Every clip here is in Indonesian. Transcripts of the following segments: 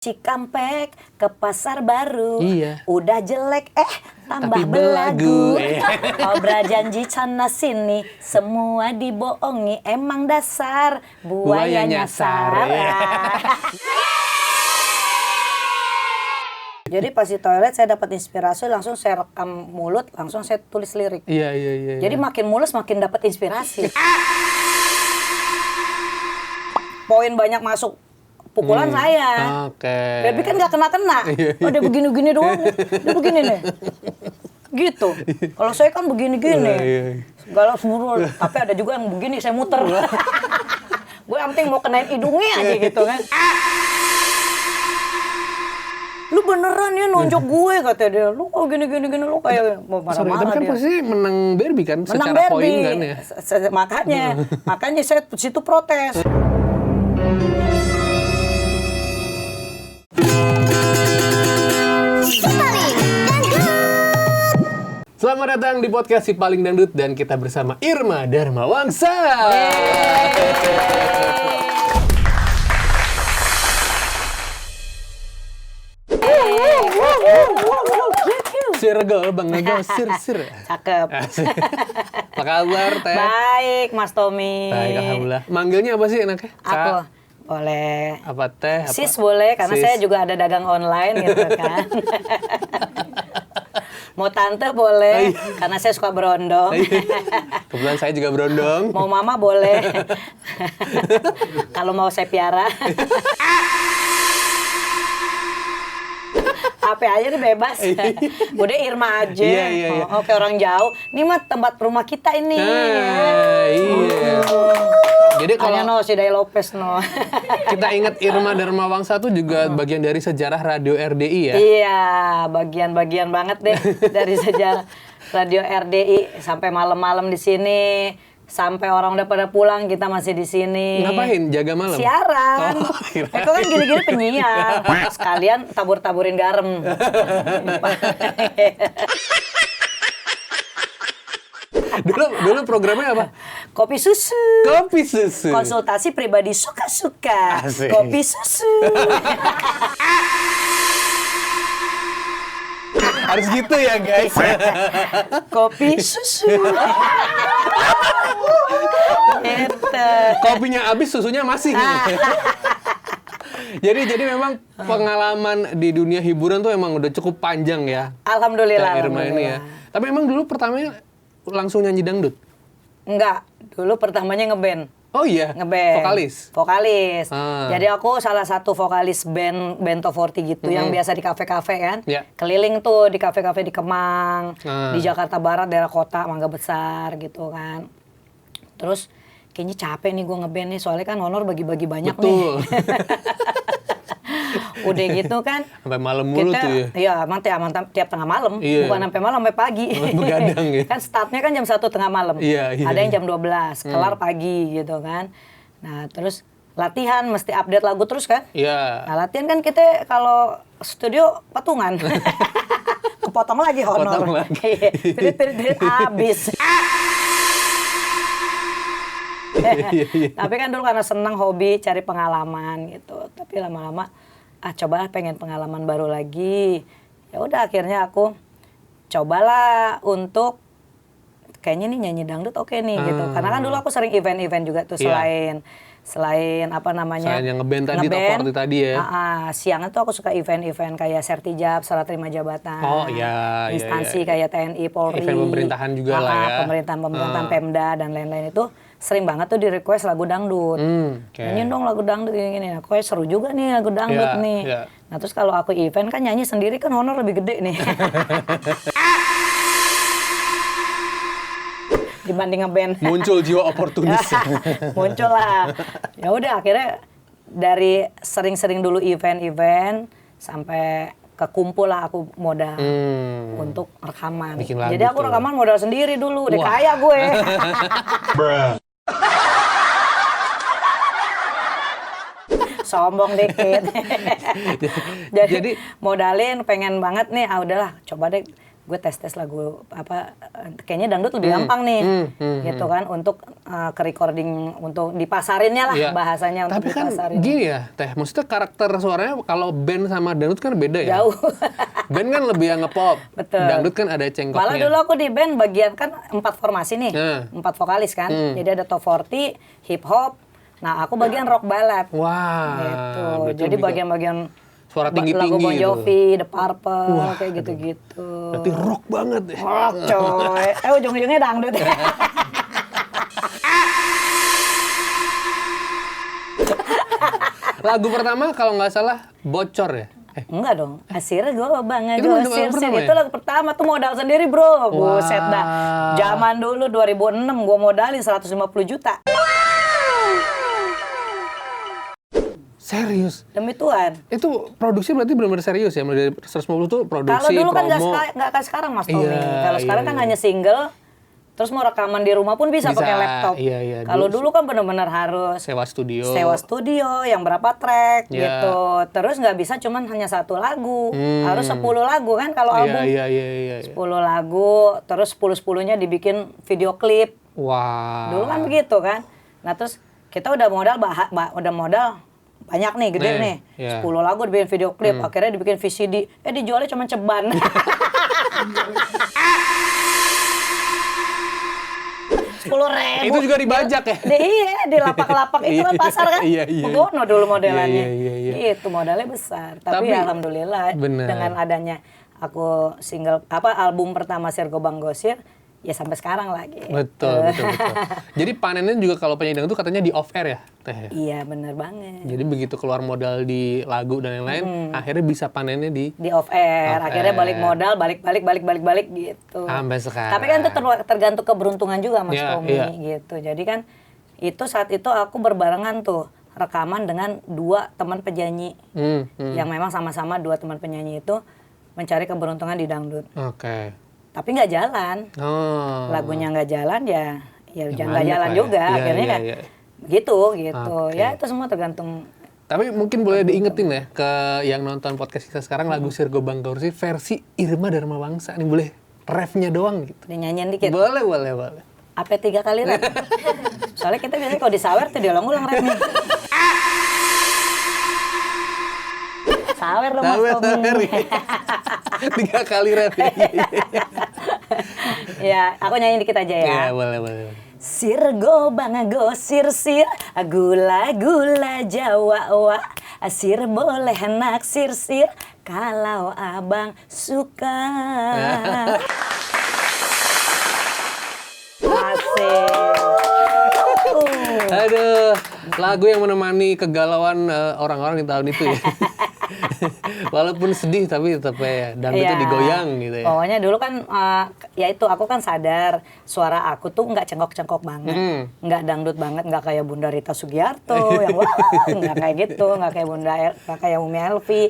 Cikampek ke pasar baru, iya. Udah jelek tambah Tapi belagu. belagu. Kobra janji sana sini, semua dibohongi, emang dasar buaya nyasar. Iya. Jadi pas di toilet saya dapat inspirasi, langsung saya rekam mulut, langsung saya tulis lirik. Iya. Jadi makin mulus makin dapat inspirasi. Poin banyak masuk. Pukulan saya. Oke. Baby kan gak kena-kena. Oh dia begini-gini doang. Dia begini nih. Gitu. Kalau saya kan begini-gini. Segala seluruh. Tapi ada juga yang begini saya muter. Gue yang penting mau kenain hidungnya aja gitu kan. Lu beneran ya nonjok gue katanya dia. Lu kok gini-gini lu kayak mau marah-marah. Tapi kan dia. posisi menang derby kan Menang secara poin derby. kan ya. Makanya saya situ protes. Selamat datang di podcast Si Paling Dangdut dan kita bersama Irma Darmawangsa. Sirgol, Bang Nego, sir. Cakep. Apa kabar, Teh? Baik, Mas Tommy. Baik, alhamdulillah. Manggilnya apa sih enaknya? Aku boleh. Apa Teh? Apa? Sis boleh, karena Sis. saya juga ada dagang online gitu kan. Mau tante boleh, karena saya suka berondong. Kebetulan saya juga berondong. Mau mama boleh. Kalau mau saya piara. Apa aja nih bebas. Udah Irma aja. Iya. Oh, kayak orang jauh. Ini mah tempat rumah kita ini. Iya. Jadi Hanya kalau no si Day Lopez no. kita ingat Irma Darmawangsa tuh juga bagian dari sejarah radio RDI ya. Iya, bagian-bagian banget deh dari sejarah radio RDI sampai malam-malam di sini. Sampai orang udah pada pulang, kita masih di sini. Ngapain? Jaga malam? Siaran. Oh, kirain. Eko kan gini-gini penyiar. Sekalian tabur-taburin garam. dulu programnya apa? Kopi susu. Kopi susu. Konsultasi pribadi suka-suka. Asik. Kopi susu. Harus gitu ya guys. Kopi susu. Kopinya habis, susunya masih. Jadi memang pengalaman di dunia hiburan tuh emang udah cukup panjang ya. Alhamdulillah. Kak Irma ini ya. Tapi emang dulu pertamanya langsung nyanyi dangdut? Enggak, dulu pertamanya ngeband. Oh iya? Ngeband. Vokalis. Ah. Jadi aku salah satu vokalis band Top 40 gitu yang biasa di kafe-kafe kan. Ya. Keliling tuh di kafe-kafe di Kemang, Ah. di Jakarta Barat, daerah kota, Mangga Besar gitu kan. Terus kayaknya capek nih gue ngeband nih, soalnya kan honor bagi-bagi banyak Betul. nih. Udah gitu kan. Sampai malam mulu Kita, tuh ya. iya, emang tiap tengah malam, Iya. bukan sampai malam, sampai pagi. Begadang ya. Kan startnya kan jam 1 tengah malam. Iya. Ada yang jam 12, kelar pagi gitu kan. Nah, terus latihan mesti update lagu terus kan? Iya. Nah, latihan kan kita kalau studio patungan. Kepotong lagi honor. Potong lagi. Pirit habis. Tapi kan dulu karena senang hobi cari pengalaman gitu. Tapi lama-lama coba pengen pengalaman baru lagi. Ya udah akhirnya aku cobalah untuk kayaknya nih nyanyi dangdut oke nih gitu. Karena kan dulu aku sering event-event juga tuh selain apa namanya? Selain yang ngeband tadi, Top 40 tadi ya. Siangnya tuh aku suka event-event kayak Sertijab, Serah Terima Jabatan. Oh iya. Instansi kayak TNI, Polri. Event pemerintahan juga lah ya. Pemerintahan Pemda dan lain-lain itu sering banget tuh di request lagu dangdut. Okay. Nyanyi dong lagu dangdut gini. Nah, kok seru juga nih lagu dangdut Iya, nih. iya. Nah, terus kalau aku event kan nyanyi sendiri kan honor lebih gede nih. Dibanding ngeband. Muncul jiwa oportunis. Muncul lah. Ya udah akhirnya dari sering-sering dulu event-event sampai kekumpul lah aku modal untuk rekaman. Bikin lagu Jadi aku tuh. rekaman modal sendiri dulu, udah Wah. kaya gue. Sombong dikit. Jadi modalin pengen banget nih, udahlah coba deh gue tes lagu apa, kayaknya dangdut lebih gampang nih, gitu kan, untuk ke recording, untuk dipasarinnya lah bahasanya. Tapi untuk kan dipasarin. gini ya Teh, maksudnya karakter suaranya kalau band sama dangdut kan beda ya. Jauh. Band kan lebih yang ngepop, Betul. dangdut kan ada cengkoknya. Malah dulu aku di band bagian kan 4 formasi nih, 4 vokalis kan, jadi ada top 40, hip hop, nah aku bagian rock ballad. Wah. Gitu. Jadi bagian-bagian suara tinggi-tinggi lagu Bon gitu. Jovi, The Purple, kayak gitu-gitu. Berarti rock banget ya. Rock coy. Ujung-ujungnya dangdut. Lagu pertama kalau nggak salah Bocor ya? Enggak dong. Asir gue bangga Itu lagu pertama Itu ya? lagu pertama tuh modal sendiri, Bro. Buset dah. Zaman dulu 2006 gue modalin 150 juta. Serius? Demi Tuhan. Itu produksi berarti benar-benar serius ya? Mulai dari 150 tuh produksi, Kalau dulu kan promo. nggak kayak sekarang, Mas Tommy. Iya, Kalau sekarang kan hanya single, terus mau rekaman di rumah pun bisa pakai laptop. Iya. Kalau dulu kan benar-benar harus sewa studio, yang berapa track Iya. gitu. Terus nggak bisa cuman hanya 1 lagu, harus 10 lagu kan kalau album. Iya. 10 lagu, terus 10-10-nya dibikin video klip. Wah. Dulu kan begitu kan. Nah terus kita udah modal banyak nih, gede nih. Iya. 10 lagu dibikin video klip, akhirnya dibikin VCD. Dijualnya cuma ceban. 10.000. Itu juga dibajak ya? Iya, di lapak-lapak itu kan pasar kan. Iya. Begono dulu modelannya. Iya. Itu modalnya besar. Tapi Tapi, alhamdulillah bener. dengan adanya aku album pertama Sirgo Bang Gosir, ya sampai sekarang lagi. Betul. Jadi panennya juga kalau penyanyi dangdut katanya di off air ya, Teh? Iya, bener banget. Jadi begitu keluar modal di lagu dan lain-lain, akhirnya bisa panennya di Off air. Off Akhirnya air. balik modal, balik gitu. Sampai sekarang. Tapi kan itu tergantung keberuntungan juga, Mas Iya, Tommy, iya. gitu. Jadi kan saat itu aku berbarengan tuh rekaman dengan 2 teman penyanyi yang memang sama-sama 2 teman penyanyi itu mencari keberuntungan di dangdut. Oke. Tapi nggak jalan, Oh. lagunya nggak jalan ya jangan nggak banyak jalan lah ya. juga. Iya, Akhirnya iya, kan iya. gitu. Oke. Ya itu semua tergantung. Tapi mungkin boleh diingetin ya ke yang nonton podcast kita sekarang lagu Sirgo Bang Gosir versi Irma Dharma Wangsa. Ini boleh refnya doang gitu. Dinyanyiin dikit. Boleh. Apa 3 kali rap? Soalnya kita biasanya kalau disawer tuh diulang-ulang rapnya. Sawer dong, Mas Tommy. 3 kali ref. Ya, aku nyanyi dikit aja ya. Iya, boleh. Sirgo Bang Gosir sir, gula-gula Jawa wa. Sir boleh naksir sir, kalau abang suka. Asik. Aduh, lagu yang menemani kegalauan orang-orang di tahun itu ya. Walaupun sedih tapi tetap ya dangdutnya Iya. digoyang gitu ya. Pokoknya dulu kan ya itu aku kan sadar suara aku tuh nggak cengkok-cengkok banget, nggak dangdut banget, nggak kayak Bunda Rita Sugiarto yang wah, nggak kayak gitu, nggak kayak Umi Elvi.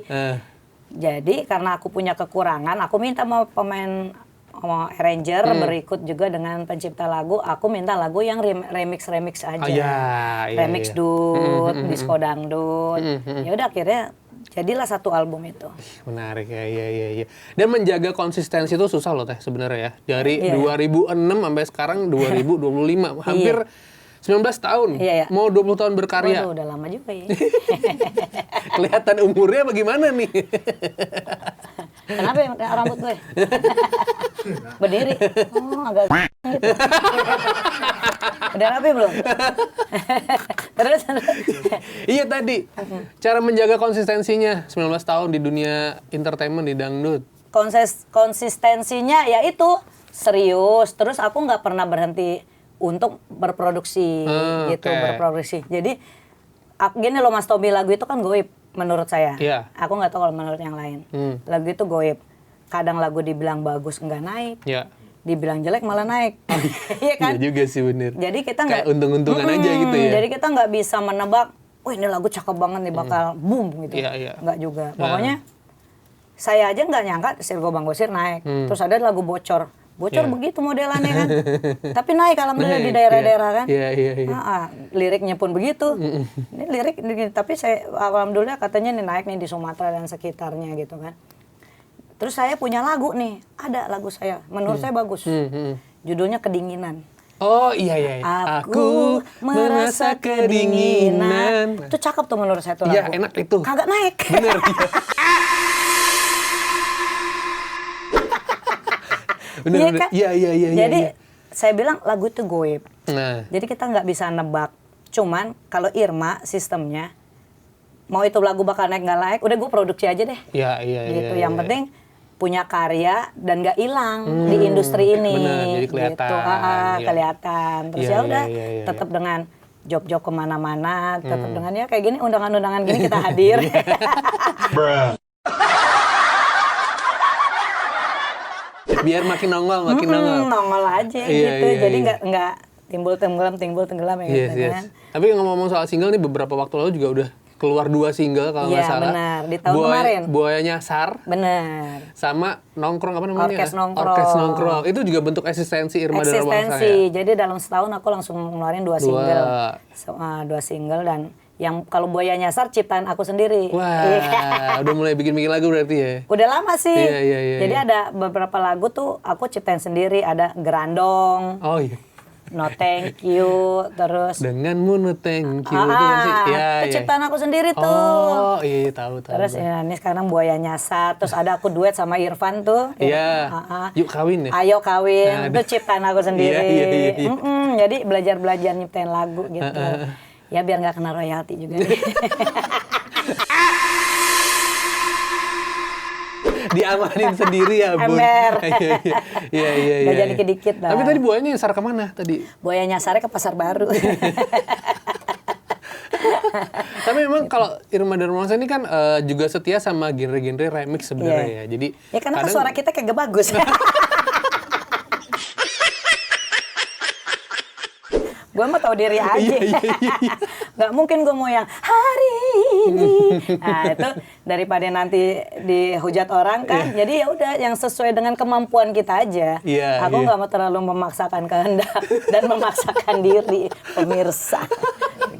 Jadi karena aku punya kekurangan, aku minta mau pemain arranger berikut juga dengan pencipta lagu, aku minta lagu yang remix aja, remix dut, disco dangdut. Ya udah akhirnya jadilah satu album itu. Menarik ya, iya. Dan menjaga konsistensi itu susah loh Teh sebenarnya ya. Dari 2006 sampai sekarang 2025, hampir 19 tahun. Iya. Mau 20 tahun berkarya. Waduh, udah lama juga ya. Kelihatan umurnya bagaimana nih? Kenapa ya rambut gue? Berdiri. Oh, agak gitu. Udah rapi belum? Terus. Iya tadi, cara menjaga konsistensinya 19 tahun di dunia entertainment di dangdut. Konsistensinya ya itu serius. Terus aku nggak pernah berhenti untuk berproduksi gitu, berproduksi. Jadi gini loh Mas Tommy, lagu itu kan goib menurut saya. Iya. Aku nggak tahu kalau menurut yang lain. Lagu itu goib. Kadang lagu dibilang bagus nggak naik. Iya. Dibilang jelek malah naik. Iya kan? Iya juga sih bener. Jadi kita kayak nggak untung-untungan aja gitu ya. Jadi kita nggak bisa menebak, wah ini lagu cakep banget nih bakal boom gitu. Iya. Nggak juga. Pokoknya saya aja nggak nyangka Sirgo Bang Gosir naik. Terus ada lagu Bocor begitu modelannya kan. Tapi naik alhamdulillah di daerah-daerah kan. Iya. Liriknya pun begitu. Ini lirik, tapi saya alhamdulillah katanya nih naik nih di Sumatera dan sekitarnya gitu kan. Terus saya punya lagu nih, ada lagu saya, menurut saya bagus. Judulnya Kedinginan. Oh iya. Aku merasa kedinginan. Itu cakep tuh menurut saya tuh lagu. Iya, enak itu. Kagak naik. Bener. Iya. Bener. Iya kan? Iya. Jadi saya bilang lagu itu goib. Nah. Jadi kita nggak bisa nebak. Cuman kalau Irma sistemnya, mau itu lagu bakal naik nggak naik, udah gue produksi aja deh. Iya. Gitu. Yang penting punya karya dan nggak hilang di industri ini. Bener, jadi kelihatan. Gitu. Kelihatan. Terus Iya, ya udah, iya. tetap dengan job-job kemana-mana, tetap dengan ya kayak gini, undangan-undangan gini kita hadir. Biar makin nongol. Nongol aja Iya, gitu. iya, Jadi iya. nggak timbul tenggelam ya Yes. gitu kan. Tapi ngomong-ngomong soal single nih, beberapa waktu lalu juga udah keluar 2 single kalau nggak Iya, salah. benar. Di tahun kemarin. Buaya Nyasar Bener. sama Nongkrong apa namanya? Orkes Nongkrong. Orkes Nongkrong. Itu juga bentuk eksistensi Irma Darmawansa ya? Eksistensi. Jadi dalam setahun aku langsung ngeluarin 2 single. 2 single dan yang kalau Buaya Nyasar ciptaan aku sendiri. Wah, udah mulai bikin lagu berarti ya? Udah lama sih. Iya. Jadi ada beberapa lagu tuh aku ciptain sendiri. Ada Gerandong, Oh iya. No Thank You, terus Denganmu no thank you. Itu kan sih? Iya. itu ciptaan aku sendiri tuh. Oh iya, tahu. Terus ya, ini sekarang Buaya Nyasar. Terus ada aku duet sama Irfan tuh. Iya. Yuk kawin ya? Ayo kawin. Nah, Itu ciptaan aku sendiri. Iya. Jadi belajar nyiptain lagu gitu. Ya biar nggak kena royalti juga. Diamanin sendiri ya, Bun. Ember. Iya. Gak jadi dikit lah. Tapi tadi buayanya nyasar kemana tadi? Buaya Nyasarnya ke Pasar Baru. Tapi memang kalau Irma Darmawansa ini kan juga setia sama genre-genre remix sebenarnya ya. Jadi ya karena kan suara kita kagak bagus. Gue mah tahu diri aja. Nggak mungkin gue mau yang hari ini. Nah itu daripada nanti dihujat orang kan. Jadi ya udah yang sesuai dengan kemampuan kita aja. Aku nggak mau terlalu memaksakan kehendak dan memaksakan diri pemirsa.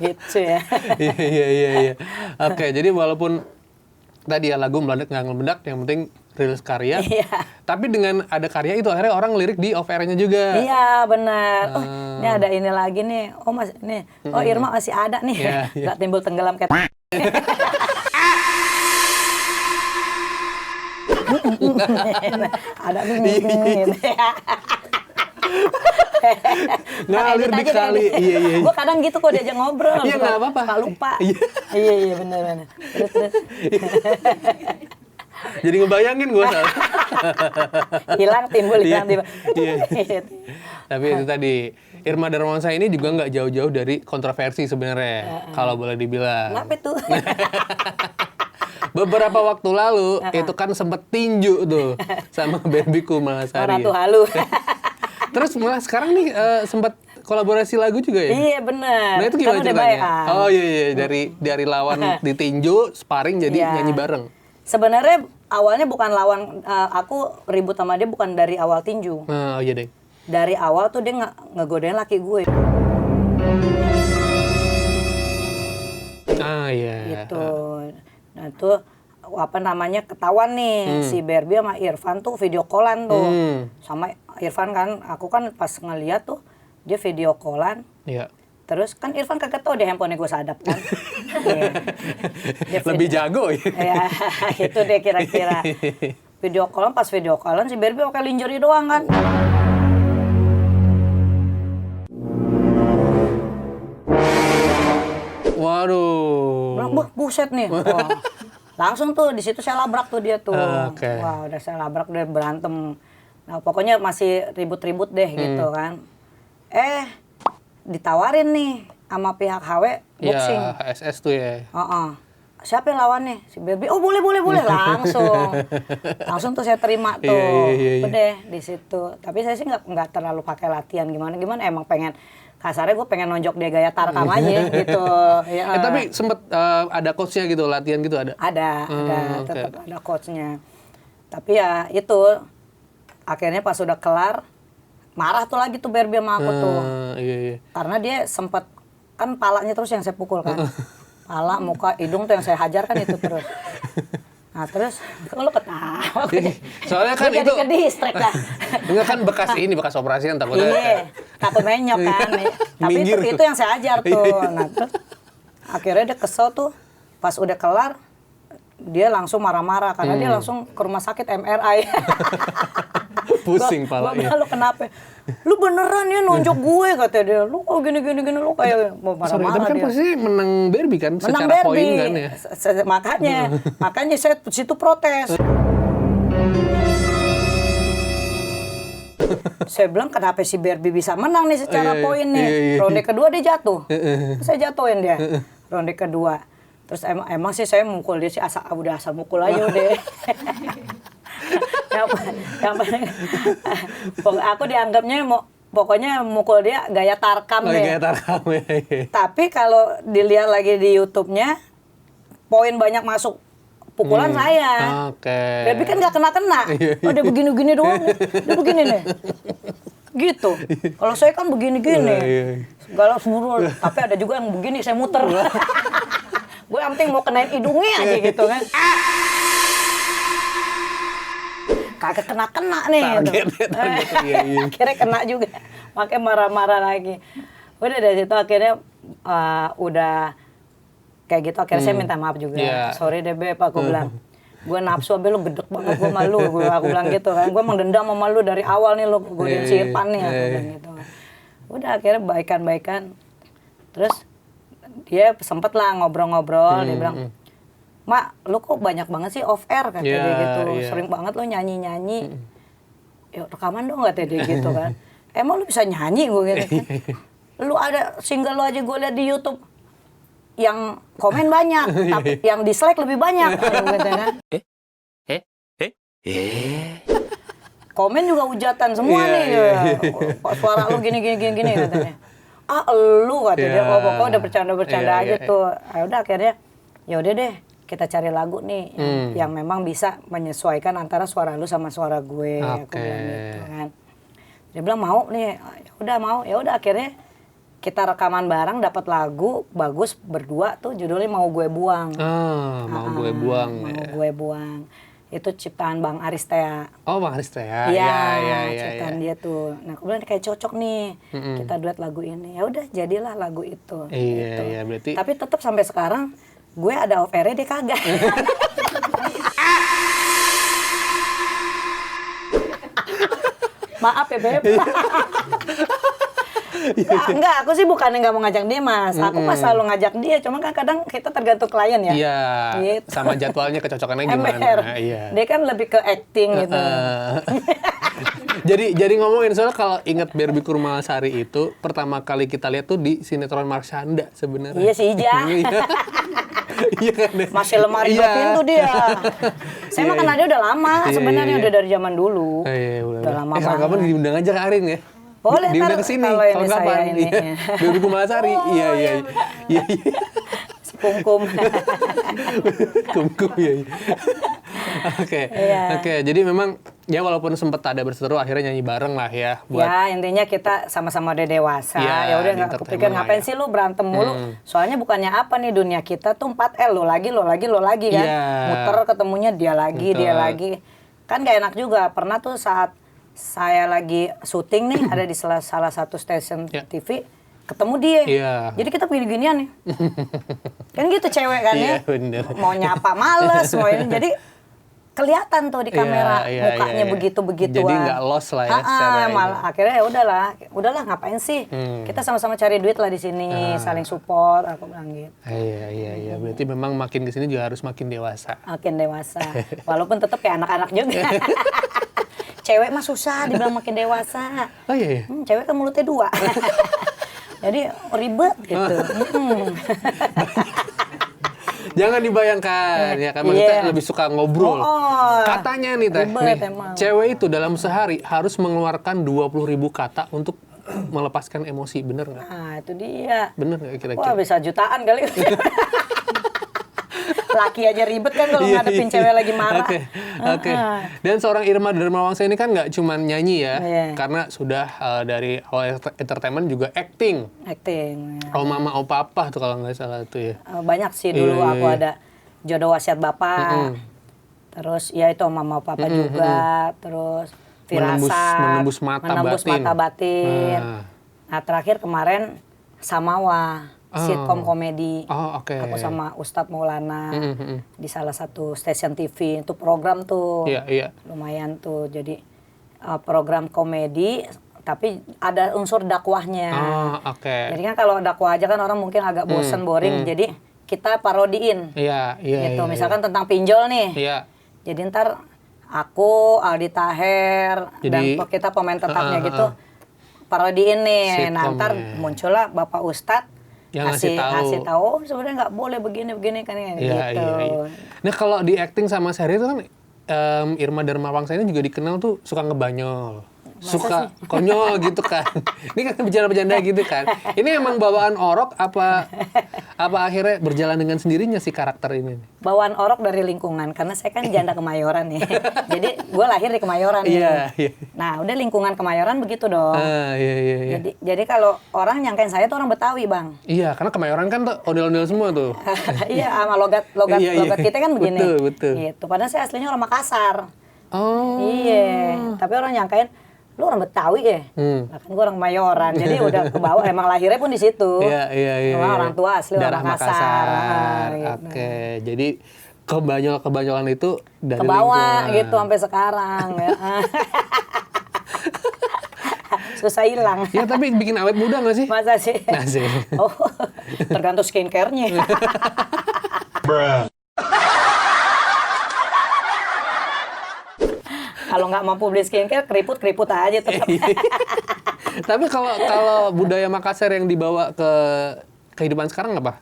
Gitu ya. Iya. Oke, jadi walaupun tadi ya lagu meledak nggak meledak, yang penting rilis karya. Iya. Tapi dengan ada karya itu akhirnya orang lirik di off air-nya juga. Iya benar. Oh ini ada ini lagi nih. Oh mas nih. Oh Irma masih ada nih. Iya. Nggak timbul tenggelam kayak. Ada nih. Ngalir dikali. Iya. Gue kadang gitu kok diajak ngobrol. Iya nggak apa-apa. Suka lupa. Iya benar. Terus. Jadi ngebayangin gue salah. Hilang timbul. Iya. Tapi itu tadi Irma Darmawansa ini juga nggak jauh-jauh dari kontroversi sebenarnya kalau boleh dibilang. Kenapa tuh? Beberapa waktu lalu itu kan sempet tinju tuh sama Barbie Kumalasari. Ratu Halu. Terus malah sekarang nih sempat kolaborasi lagu juga ya? Iya benar. Nah itu gimana Kan udah ceritanya? bayan. Oh iya dari lawan ditinju, sparring jadi nyanyi bareng. Sebenarnya awalnya bukan lawan, aku ribut sama dia bukan dari awal tinju. Oh iya deh. Dari awal tuh dia ngegodain laki gue. Iya. Gitu. Nah tuh apa namanya ketahuan nih si Barbie sama Irfan tuh video callan tuh. Sama Irfan kan, aku kan pas ngeliat tuh dia video callan. Iya. Terus kan Irfan kagak tau deh handphone gue sadap kan. Lebih jago ya. Ya itu deh kira-kira. Pas video callan si Barbie pakai lingerie doang kan. Waduh. Buset nih. Wah. Langsung tuh di situ saya labrak tuh dia tuh. Oke. Wah, udah saya labrak udah berantem. Nah, pokoknya masih ribut-ribut deh gitu kan. Ditawarin nih sama pihak HW boxing. Ya, HSS tuh ya. Siapa yang lawannya? Si Barbie. Oh, boleh langsung. Langsung tuh saya terima tuh. Iya. Udah di situ. Tapi saya sih nggak terlalu pakai latihan gimana emang pengen kasarnya gue pengen nonjok dia gaya tarkam aja gitu. Ya. Tapi sempet ada coachnya gitu, latihan gitu ada? Ada, tetap ada coachnya. Tapi ya itu akhirnya pas sudah kelar marah tuh lagi tuh Barbie sama aku tuh. Iya. Karena dia sempet kan palanya terus yang saya pukul kan. Pala, muka, hidung tuh yang saya hajar kan itu terus. Nah terus kok lu ketawa? Soalnya kan Gua itu jadi ke distract lah. enggak kan bekas operasian takutnya. Iya, takut menyok kan. Tapi Minggir. itu yang saya ajar tuh. Nah terus akhirnya dia kesel tuh. Pas udah kelar, dia langsung marah-marah karena dia langsung ke rumah sakit MRI. Pusing Gua palanya. bilang, lu kenapa? Lu beneran ya nonjok gue kata dia. Lu kok gini lu kayak mau Sorry, marah-marah tapi kan dia. posisi menang Barbie kan Menang secara poin Barbie. kan ya. Makanya saya situ protes. Saya bilang kenapa si Barbie bisa menang nih secara Iya, poin nih. iya. Ronde kedua dia jatuh. Saya jatuhin dia. Ronde kedua. Terus emang sih saya mukul dia sih udah asal mukul aja udah. Aku dianggapnya pokoknya mukul dia gaya tarkam deh. Kayak Tarkam ya. Tapi kalau dilihat lagi di YouTube-nya, poin banyak masuk pukulan saya. Oke. Barbie kan nggak kena-kena. Oh dia begini-gini doang. Dia begini nih. Gitu. Kalau saya kan begini-gini. Segala seluruh. Tapi ada juga yang begini, saya muter. Gue yang penting mau kenain hidungnya aja gitu kan. Kagak kena-kena nih. Iya. Akhirnya kena juga. Makanya marah-marah lagi. Udah dari situ akhirnya udah kayak gitu. Akhirnya saya minta maaf juga. Yeah. Sorry deh Beb, aku bilang. Gue nafsu abis lu gedek banget, gue malu. Aku bilang gitu kan. Gue emang dendam sama lu dari awal nih lu godain si Irfan nih. Aku bilang gitu kan. Udah akhirnya baikan-baikan. Terus dia sempet lah ngobrol-ngobrol. Dia bilang, Mak, lu kok banyak banget sih off air kata dia gitu. Sering banget lu nyanyi-nyanyi. Yuk rekaman dong kata dia gitu kan. Emang lu bisa nyanyi gue gitu kan. Lu ada single lu aja gue liat di YouTube. Yang komen banyak, tapi yang dislike lebih banyak. Gitu kan. Komen juga hujatan semua nih. Kok suara lu gini katanya. Lu kata dia, pokoknya udah bercanda-bercanda aja tuh. Udah akhirnya, ya udah deh. Kita cari lagu nih yang memang bisa menyesuaikan antara suara lu sama suara gue. Aku bilang gitu kan. Dia bilang mau nih, ya udah mau. Ya udah akhirnya kita rekaman bareng dapat lagu bagus berdua tuh judulnya Mau Gue Buang. Mau Gue Buang. Mau Gue Buang. Itu ciptaan Bang Aristea. Oh, Bang Aristea. Iya, ciptaan dia tuh. Nah, aku bilang kayak cocok nih. Kita duet lagu ini. Ya udah jadilah lagu itu. Gitu. Iya, berarti. Tapi tetap sampai sekarang gue ada off air-nya dia kagak. Maaf ya Beb. Enggak, aku sih bukannya nggak mau ngajak dia Mas. Aku mah selalu ngajak dia. Cuma kan kadang kita tergantung klien ya. Iya. Gitu. Sama jadwalnya kecocokannya gimana. Iya. Dia kan lebih ke acting gitu. Jadi ngomongin soalnya kalau ingat Barbie Kurmalasari itu pertama kali kita lihat tuh di sinetron Marshanda sebenarnya. Iya si Ija. Iya kan. Masih lemari pintu dia. Saya mah kenal dia udah lama sebenarnya udah dari zaman dulu. Udah lama banget. Kapan diundang aja ke Arin ya? Boleh diundang ke sini. Kalau kapan? Barbie Kurmalasari. Iya. Kumkum. Kumkum ya. Oke. Jadi memang ya walaupun sempat ada berseteru akhirnya nyanyi bareng lah ya. Ya intinya kita sama-sama udah dewasa. Ya udah nggak kepikir ngapain sih lu berantem mulu. Soalnya bukannya apa nih dunia kita tuh 4L lo lagi kan. Muter ketemunya dia lagi. Kan gak enak juga. Pernah tuh saat saya lagi syuting nih ada di salah satu stasiun TV. Ketemu dia, jadi kita begini-ginian nih. Kan gitu cewek kan ya, mau nyapa males, mau ini. Jadi kelihatan tuh di kamera mukanya begitu-begituan. Jadi nggak lost lah ya secara malah akhirnya ya udahlah ngapain sih? Kita sama-sama cari duit lah di sini, saling support. Aku bilang gitu. Iya. Berarti memang makin kesini juga harus makin dewasa. Makin dewasa, walaupun tetap kayak anak-anak juga. Cewek mah susah dibilang makin dewasa. Oh iya. Cewek kan mulutnya 2. Jadi ribet gitu. Jangan dibayangkan ya kan maksudnya lebih suka ngobrol. Katanya nih Teh, cewek itu dalam sehari harus mengeluarkan 20.000 kata untuk melepaskan emosi, bener nggak? Nah itu dia. Bener nggak kira-kira? Wah bisa jutaan kali. Laki aja ribet kan kalau ngadepin cewek lagi marah. Oke. Dan seorang Irma Darmawangsa ini kan nggak cuma nyanyi ya, karena sudah dari awal entertainment juga acting. Oh Mama Oh Papa tuh kalau nggak salah tuh ya. Banyak sih dulu aku ada Jodoh Wasiat Bapak. Terus ya itu mama papa juga, terus firasat, menembus mata batin. Nah terakhir kemarin Samawa, sitkom komedi. Aku sama Ustadz Maulana di salah satu stasiun TV itu program tuh, lumayan tuh. Jadi program komedi tapi ada unsur dakwahnya. Jadi kan kalau dakwah aja kan orang mungkin agak bosen, boring. Jadi kita parodiin. Gitu. Misalkan tentang pinjol nih. Jadi ntar aku, Aldi Taher, dan kita pemain tetapnya gitu, parodiin nih. Nah ntar muncullah Bapak Ustadz yang ngasih tahu sebenarnya nggak boleh begini kan gitu. Nah kalau di acting sama seri itu kan Irma Darmawangsa ini juga dikenal tuh suka ngebanyol. Suka konyol gitu kan. Ini kan bercanda-bercanda gitu kan. Ini emang bawaan Orok apa akhirnya berjalan dengan sendirinya si karakter ini? Bawaan Orok dari lingkungan, karena saya kan janda Kemayoran nih. Jadi gue lahir di Kemayoran nih. Nah udah lingkungan Kemayoran begitu dong. Jadi kalau orang nyangkain saya tuh orang Betawi, Bang. Iya, karena Kemayoran kan tuh ondel-ondel semua tuh. Iya, sama logat kita kan begini. Betul. Gitu. Padahal saya aslinya orang Makassar. Iya, tapi orang nyangkain lu orang Betawi ya, nah kan gue orang Kemayoran, jadi udah ke bawah, emang lahirnya pun di situ. Orang tua asli orang Makassar. Gitu. Jadi kebanyolan itu dari ke bawah gitu sampai sekarang. Susah hilang. Ya tapi bikin awet muda nggak sih? Masa sih? Nah sih. Tergantung skincare-nya. Kalau nggak mampu beli skincare, keriput aja tetap. Tapi kalau budaya Makassar yang dibawa ke kehidupan sekarang apa?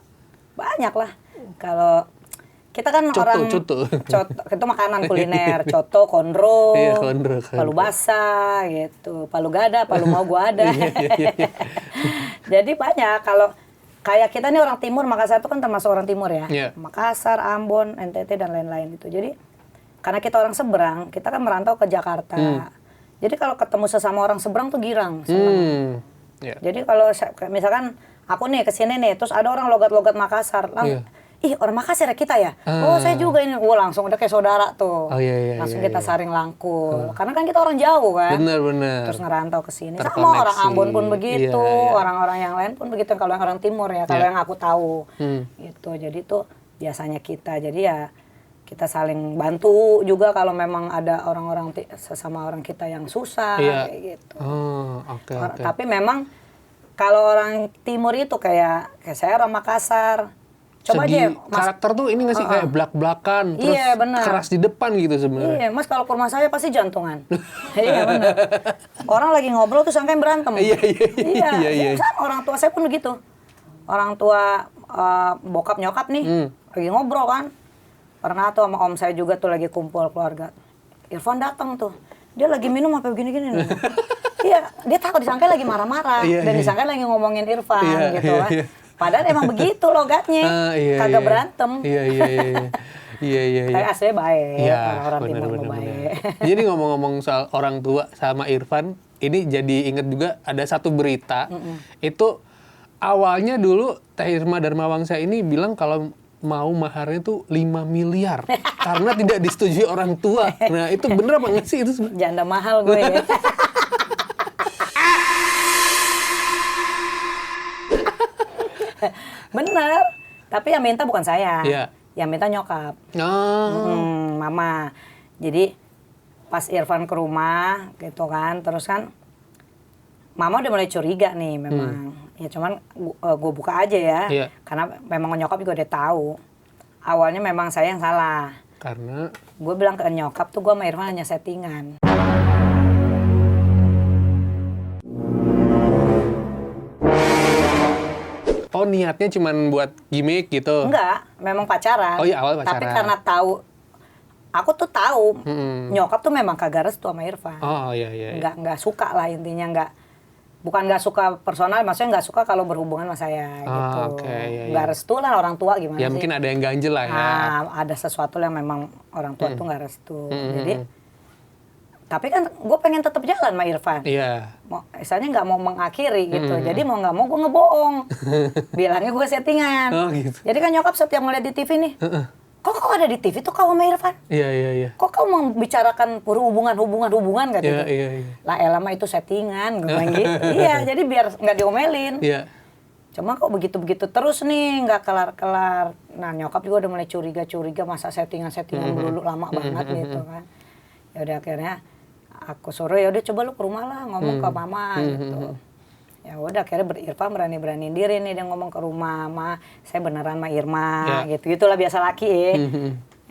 Banyak lah. Kalau kita kan coto itu makanan kuliner, coto, kondro, palu basah gitu, palu gada, palu mau gua ada. Jadi banyak. Kalau kayak kita nih orang timur, Makassar itu kan termasuk orang timur ya. Makassar, Ambon, NTT dan lain-lain itu. Jadi karena kita orang seberang, kita kan merantau ke Jakarta. Jadi kalau ketemu sesama orang seberang tuh girang. Jadi kalau misalkan aku nih kesini nih, terus ada orang logat-logat Makassar, ih orang Makassar ya kita ya? Saya juga ini. Langsung udah kayak saudara tuh. Langsung kita saring langkul. Karena kan kita orang jauh kan. Bener. Terus ngerantau ke sini. Sama orang Ambon pun begitu, orang-orang yang lain pun begitu. Kalau yang orang timur ya, kalau yang aku tahu. Gitu. Jadi tuh biasanya kita. Jadi ya kita saling bantu juga kalau memang ada orang-orang sesama orang kita yang susah kayak gitu. Tapi memang kalau orang timur itu kayak saya orang Makassar. Coba aja Mas, karakter tuh ini nggak sih kayak belak-belakan terus keras di depan gitu sebenarnya. Iya, Mas kalau ke rumah saya pasti jantungan. Iya benar. Orang lagi ngobrol tuh sangkain berantem. Iya. Orang tua saya pun begitu. Orang tua bokap nyokap nih lagi ngobrol kan. Pernah tuh sama om saya juga tuh lagi kumpul keluarga. Irfan datang tuh. Dia lagi minum apa begini-gini nih. Iya, dia takut disangka lagi marah-marah. Dan disangka lagi ngomongin Irfan gitu kan. Padahal emang begitu logatnya. Kagak berantem. Iya. Tapi aslinya baik. Orang timur baik. Jadi ngomong-ngomong soal orang tua sama Irfan, ini jadi inget juga ada satu berita. Itu awalnya dulu Teh Irma Darmawangsa ini bilang kalau mau maharnya tuh 5 miliar karena tidak disetujui orang tua. Nah itu bener apa nggak sih itu? Janda mahal gue ya. Bener, tapi yang minta bukan saya, yang minta nyokap, mama. Jadi pas Irfan ke rumah gitu kan, terus kan mama udah mulai curiga nih memang. Ya cuman gue buka aja ya. Karena memang nyokap juga udah tahu. Awalnya memang saya yang salah. Karena? Gue bilang ke nyokap tuh gue sama Irfan hanya settingan. Oh niatnya cuman buat gimmick gitu? Enggak, memang pacaran. Oh iya awal pacaran. Tapi karena tahu, aku tuh tahu nyokap tuh memang kagak restu sama Irfan. Oh iya. Nggak suka lah intinya, bukan nggak suka personal, maksudnya nggak suka kalau berhubungan sama saya gitu. Nggak restu lah orang tua gimana ya, sih. Mungkin ada yang ganjel lah ya. Ada sesuatu yang memang orang tua tuh nggak restu. Jadi, tapi kan gue pengen tetap jalan sama Irfan. Misalnya nggak mau mengakhiri gitu. Jadi mau nggak mau gue ngebohong. Bilangnya gue settingan. Gitu. Jadi kan nyokap setiap ngeliat di TV nih, kok kau ada di TV tuh kau sama Irfan? Iya. Kok kau membicarakan hubungan gitu? Iya. Lah elah mah itu settingan, gue bilang gitu. Iya, jadi biar nggak diomelin. Iya. Cuma kok begitu terus nih, nggak kelar-kelar. Nah nyokap juga udah mulai curiga masa settingan dulu lama banget gitu kan. Ya udah akhirnya aku suruh ya udah coba lu ke rumah lah ngomong ke mama gitu. Ya udah akhirnya Irfan berani diri nih dia ngomong ke rumah, Ma saya beneran sama Irma gitu gitulah biasa laki ya.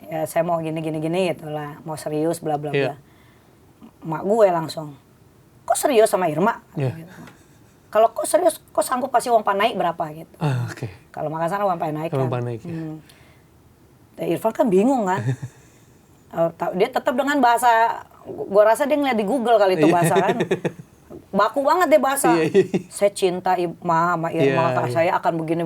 Ya saya mau gini gitulah, mau serius bla bla bla. Mak gue langsung, kok serius sama Irma? Gitu. Kalau kok serius, kok sanggup kasih uang panaik berapa gitu? Oke. Kalau Makassar uang panaik kan. Uang panaik ya. Irfan kan bingung kan. Dia tetap dengan bahasa, gua rasa dia ngeliat di Google kali itu bahasa kan. Baku banget deh bahasa. Saya cinta Irma sama Irma, saya akan begini.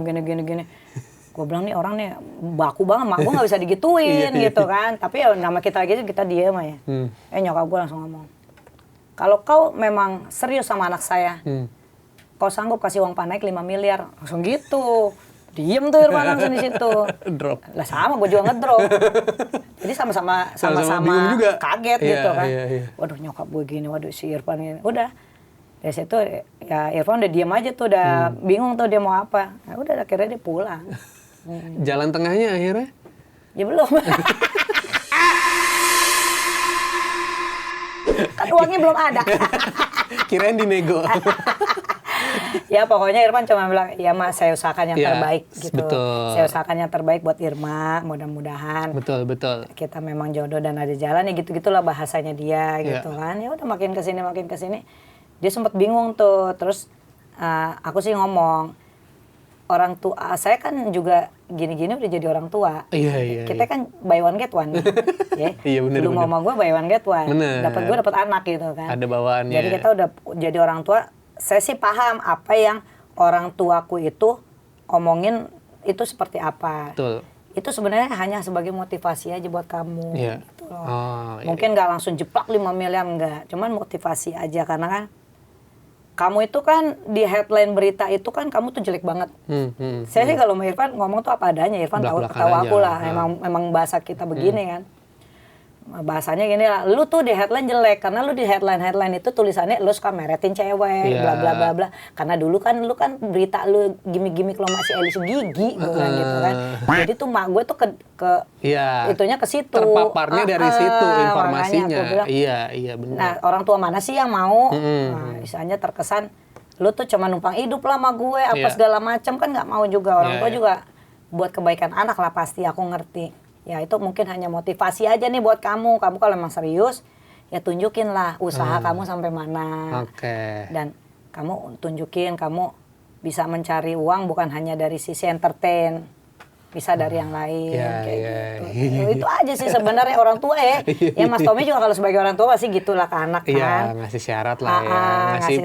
Gue bilang nih orang nih baku banget, mak gue nggak bisa digituin gitu kan. Tapi ya nama kita gitu kita diem aja. Nyokap gue langsung ngomong, kalau kau memang serius sama anak saya, kau sanggup kasih uang panaik 5 miliar, langsung gitu. Diem tuh Irfan langsung di situ. Drop. Lah sama, gue juga ngedrop. Jadi sama-sama bingung juga. Kaget gitu kan. Iya. Waduh nyokap gue gini, waduh si Irfan ini. Udah. Dari situ ya Irfan udah diem aja tuh, udah bingung tuh dia mau apa. Nah, udah akhirnya dia pulang. Jalan tengahnya akhirnya? Ya belum. Kan uangnya belum ada. Kirain dinego. Ya pokoknya Irfan cuma bilang, ya Mas saya usahakan yang terbaik gitu. Betul. Saya usahakan yang terbaik buat Irma, mudah-mudahan. Betul. Kita memang jodoh dan ada jalan ya gitu-gitulah bahasanya dia gitu kan. Ya udah makin kesini. Dia sempat bingung tuh. Terus aku sih ngomong, orang tua saya kan juga gini-gini udah jadi orang tua. Iya. Kita kan buy one get one. Ya. Iya benar. Dulu mama gue buy one get one. Gue dapat anak gitu kan. Ada bawaannya. Jadi kita udah jadi orang tua. Saya sih paham apa yang orang tuaku itu omongin itu seperti apa. Betul. Itu sebenarnya hanya sebagai motivasi aja buat kamu. Iya. Gitu loh. Mungkin nggak langsung jeplak 5 miliar enggak. Cuman motivasi aja karena kan kamu itu kan di headline berita itu kan kamu tuh jelek banget. Saya sih kalau sama Irfan ngomong tuh apa adanya. Irfan tahu aku lah. Emang bahasa kita begini kan. Bahasanya gini lah, lu tuh di headline jelek karena lu di headline itu tulisannya lu suka meretin cewek, bla bla bla bla. Karena dulu kan lu kan berita lu gimmick lo masih Elis Gigi gitu kan. Jadi tuh mak gue tuh itunya ke situ. Terpaparnya dari situ informasinya. Bilang, iya benar. Nah, orang tua mana sih yang mau? Nah, misalnya terkesan lu tuh cuma numpang hidup lah sama gue apa segala macam kan nggak mau juga. Orang tua juga buat kebaikan anak lah pasti, aku ngerti. Ya itu mungkin hanya motivasi aja nih buat kamu. Kamu kalau emang serius, ya tunjukin lah usaha kamu sampai mana. Dan kamu tunjukin kamu bisa mencari uang bukan hanya dari sisi entertain, bisa dari yang lain. Gitu. Itu aja sih sebenarnya orang tua ya. Ya Mas Tommy juga kalau sebagai orang tua pasti gitulah ke anak kan. Iya, ngasih syarat lah ya. Ngasih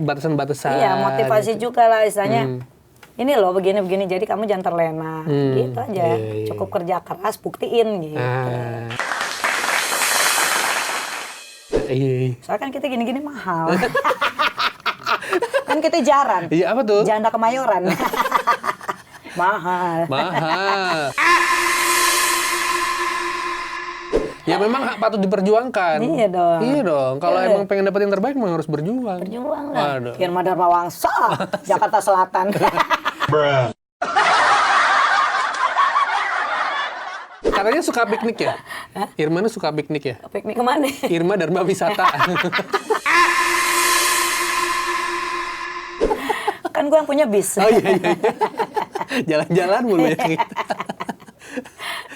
batasan-batasan. Iya, motivasi gitu. Juga lah istilahnya. Ini loh begini-begini, jadi kamu jangan terlena, gitu aja. Cukup kerja keras, buktiin gitu. Soalnya kan kita gini-gini mahal. Kan kita jarang. Iya apa tuh? Janda Kemayoran. Mahal. Ya memang patut diperjuangkan. Iya dong. Kalau emang pengen dapet yang terbaik memang harus berjuang. Berjuang lah. Irma Darmawangsa, Jakarta Selatan. Katanya suka piknik ya? Irma tuh suka piknik ya? Piknik kemana? Irma Dharma Wisata. Kan gue yang punya bis. Oh iya. Jalan-jalan mulu ya kita.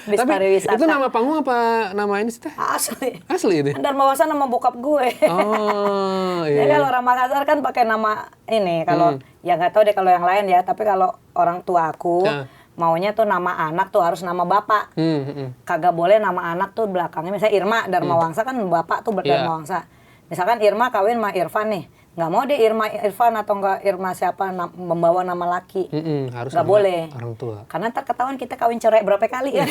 Bis tapi pariwisata. Itu nama panggung apa nama ini sih teh? Asli itu? Darmawangsa nama bokap gue. Oh iya. Jadi kalau orang Makassar kan pakai nama ini. Kalau ya nggak tahu deh kalau yang lain ya. Tapi kalau orang tua aku maunya tuh nama anak tuh harus nama bapak. Kagak boleh nama anak tuh belakangnya. Misalnya Irma Darmawangsa kan bapak tuh Darmawangsa. Misalkan Irma kawin sama Irfan nih. Nggak mau deh Irfan atau nggak Irma siapa membawa nama laki. Harus nggak boleh. Orang tua. Karena ntar ketahuan kita kawin cerai berapa kali ya.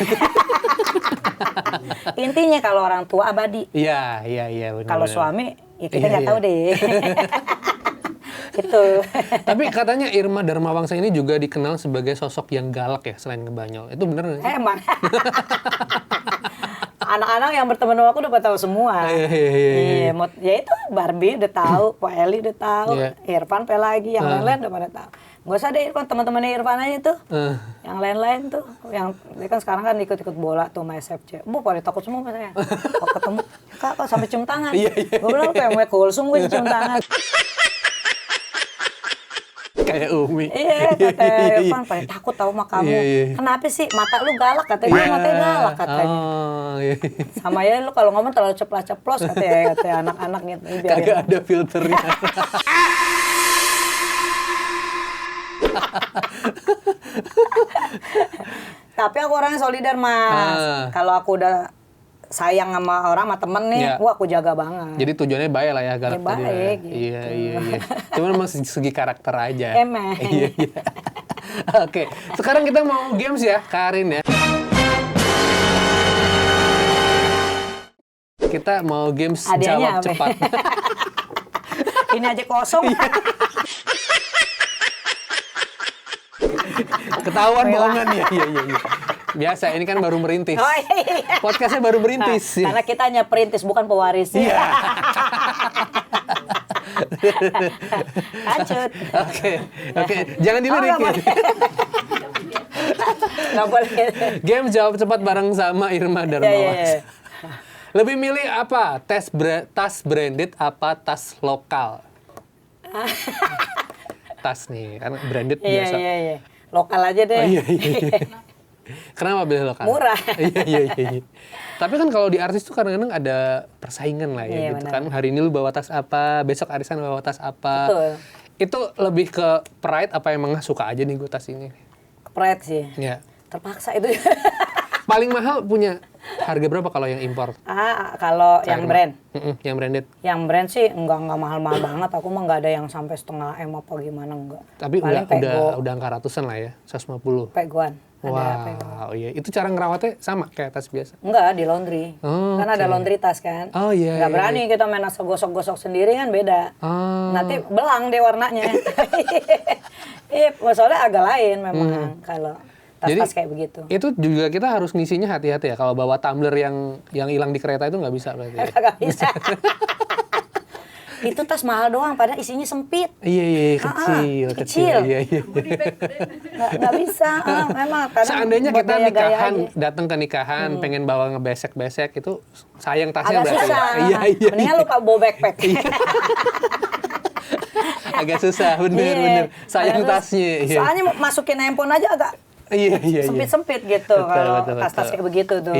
Intinya kalau orang tua abadi. Iya. Kalau suami ya kita nggak tahu deh. Itu. Tapi katanya Irma Dharmawangsa ini juga dikenal sebagai sosok yang galak ya selain ngebanyol. Itu bener nggak sih? Emang. Anak-anak yang berteman sama aku udah pada tahu semua. Iya, ya itu Barbie udah tahu, Pak Eli udah tahu, Irfan lagi, yang lain-lain udah pada tahu. Gak usah deh Irfan, teman-temannya Irfan aja tuh. Yang lain-lain tuh, yang dia kan sekarang kan ikut-ikut bola tuh sama SFC. Pada takut semua sama saya. Kok ketemu, kak sampai cium tangan. Gue bilang kayak mau kulsum gue cium tangan. Kayak Umi. Iya, kata Irfan, pada takut tahu sama kamu. Kenapa sih? Mata lu galak, katanya. Matanya galak, katanya. Sama ya lu kalau ngomong terlalu ceplas-ceplos, katanya anak-anak gitu. Kagak ada filternya. Tapi aku orangnya solidar, Mas. Kalau aku udah sayang sama orang, sama temen nih, wah aku jaga banget. Jadi tujuannya baik lah ya, galak tadi. Baik, gitu. Iya. Cuman emang segi karakter aja. Emang. Iya. Oke, sekarang kita mau games ya, Karin ya. Kita mau games Hadiahnya jawab cepat. Ini aja kosong. Ketahuan bohongan ya. Iya. Biasa, ini kan baru merintis. Oh, iya. Podcastnya baru merintis. Nah, karena kita hanya perintis, bukan pewaris. Iya. Lanjut. Oke. Jangan dilirik. Nggak boleh. Game jawab cepat bareng sama Irma Dharmawangsa. Lebih milih apa? Tas branded apa tas lokal? Tas nih, kan branded biasa. Iya. Lokal aja deh. Iya. Kenapa pilih lokal? Murah. Iya. Tapi kan kalau di artis tuh kadang-kadang ada persaingan lah ya gitu kan. Hari ini lu bawa tas apa, besok arisan bawa tas apa. Betul. Itu lebih ke pride apa emang suka aja nih gue tas ini? Pride sih. Iya. Terpaksa itu. Paling mahal punya harga berapa kalau yang impor? Kalau yang brand. Yang branded. Yang brand sih enggak mahal-mahal banget. Aku mah enggak ada yang sampai setengah M apa gimana, enggak. Tapi udah angka ratusan lah ya, 150. Pegoan. Wow, iya. Itu cara ngerawatnya sama kayak tas biasa? Enggak, di laundry. Kan ada laundry tas kan. Oh iya. Enggak berani kita main asal gosok-gosok sendiri kan beda. Nanti belang deh warnanya. Iya, soalnya agak lain memang kalau tas-tas kayak begitu. Itu juga kita harus ngisinya hati-hati ya. Kalau bawa tumbler yang hilang di kereta itu nggak bisa berarti. Nggak bisa. Itu tas mahal doang, padahal isinya sempit. Iya, kecil. Iya. Nggak bisa, memang. Seandainya kita datang ke nikahan, pengen bawa ngebesek-besek, itu sayang tasnya agak susah. Iya. Mendingan lu bawa backpack. Agak susah, bener. Sayang tasnya. Iya. Soalnya masukin handphone aja agak sempit-sempit gitu kalau tas-tas kayak begitu tuh.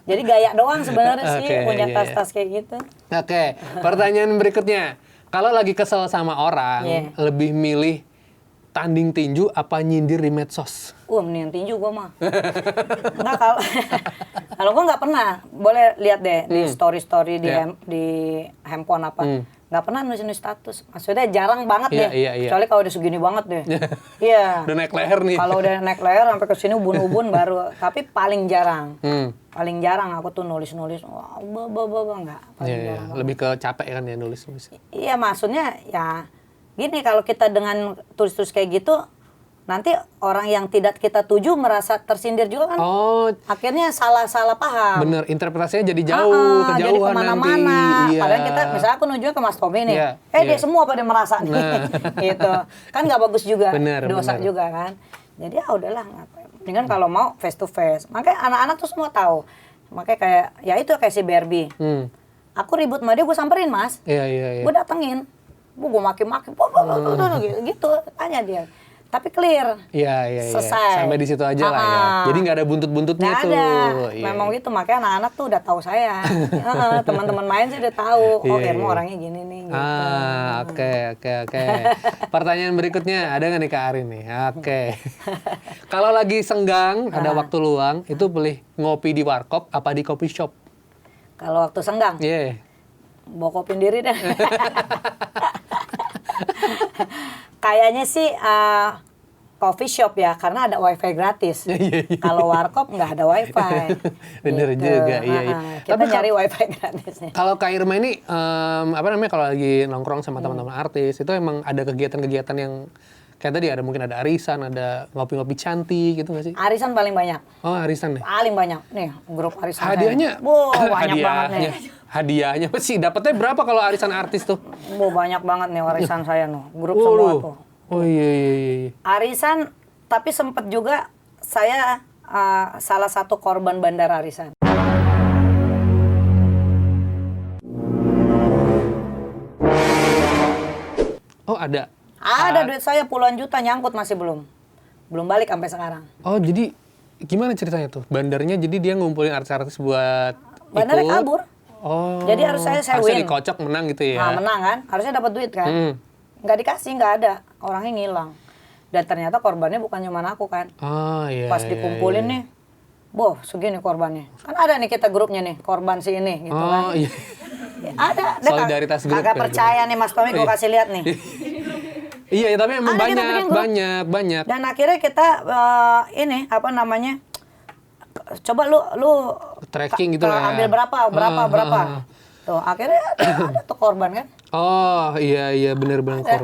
Jadi gaya doang sebenarnya sih punya tas-tas kayak gitu. Oke, pertanyaan berikutnya. Kalau lagi kesel sama orang, lebih milih tanding tinju apa nyindir di medsos? Mendingan tinju gue mah. Enggak, kalau gue nggak pernah. Boleh lihat deh di story-story di handphone apa. Nggak pernah nulis status. Maksudnya jarang banget deh. Kecuali kalau udah segini banget deh. Iya. Udah naik leher nih. Kalau udah naik leher sampai ke sini ubun-ubun baru. Tapi paling jarang. Paling jarang aku tuh nulis-nulis. Wah, enggak. Paling jarang. Lebih ke capek kan ya nulis. Iya, maksudnya ya gini, kalau kita dengan tulis-tulis kayak gitu, nanti orang yang tidak kita tuju merasa tersindir juga kan. Akhirnya salah paham. Bener, interpretasinya jadi jauh, kejauhan jadi kemana-mana. Iya. Padahal kita, misalnya aku nunjuk ke Mas Tommy nih. Dia semua pada merasa nih. Gitu. Kan nggak bagus juga. Dosa juga kan. Jadi ya udahlah. Dengan kalau mau face to face. Makanya anak-anak tuh semua tahu. Makanya kayak si Barbie. Aku ribut sama dia, gue samperin, Mas. Iya. Gue datengin. Gue maki-maki. Gitu. Tanya dia. Tapi clear. Iya. Selesai. Sampai di situ aja lah ya. Jadi nggak ada buntut-buntutnya tuh. Nggak ada. Memang gitu. Makanya anak-anak tuh udah tahu saya. Teman-teman main sih udah tahu. Irma orangnya gini nih. Gitu. Oke. Pertanyaan berikutnya ada nggak nih Kak Arin nih? Oke. Kalau lagi senggang, ada waktu luang, itu pilih ngopi di warkop apa di coffee shop? Kalau waktu senggang? Iya. Bawa kopi sendiri deh. Kayaknya sih coffee shop ya, karena ada wifi gratis. Kalau warkop nggak ada wifi. Bener gitu. juga, iya. Kita nyari wifi gratisnya. Kalau Kak Irma ini, kalau lagi nongkrong sama teman-teman artis, itu emang ada kegiatan-kegiatan yang kayak tadi mungkin ada arisan, ada ngopi-ngopi cantik gitu nggak sih? Arisan paling banyak. Oh, arisan deh. Paling banyak. Nih, grup arisan hadiahnya? banyak banget nih. Hadiahnya sih dapatnya berapa kalau arisan artis tuh? Banyak banget nih arisan saya nih. Grup semua tuh. Oh iya. Arisan, tapi sempet juga saya salah satu korban bandar arisan. Oh ada? Ada duit saya puluhan juta nyangkut masih belum balik sampai sekarang. Oh jadi gimana ceritanya tuh? Bandarnya jadi dia ngumpulin artis-artis buat bandarnya ikut. kabur. Oh. Jadi harusnya saya harusnya win. dikocok menang gitu ya? Nah, menang kan, harusnya dapat duit kan. Nggak dikasih, nggak ada, orangnya ngilang. Dan ternyata korbannya bukan cuma aku kan. Oh iya. Pas dikumpulin nih, segini korbannya. Kan ada nih kita grupnya nih, korban si ini gitu kan. Oh iya. Ada. Solidaritas grup. Kagak percaya nih Mas Tommy, gue kasih lihat nih. Iya, tapi emang banyak. Dan akhirnya kita coba lu tracking gitu lah. Ambil berapa. Tuh, akhirnya ada tuh korban kan. Oh, iya benar-benar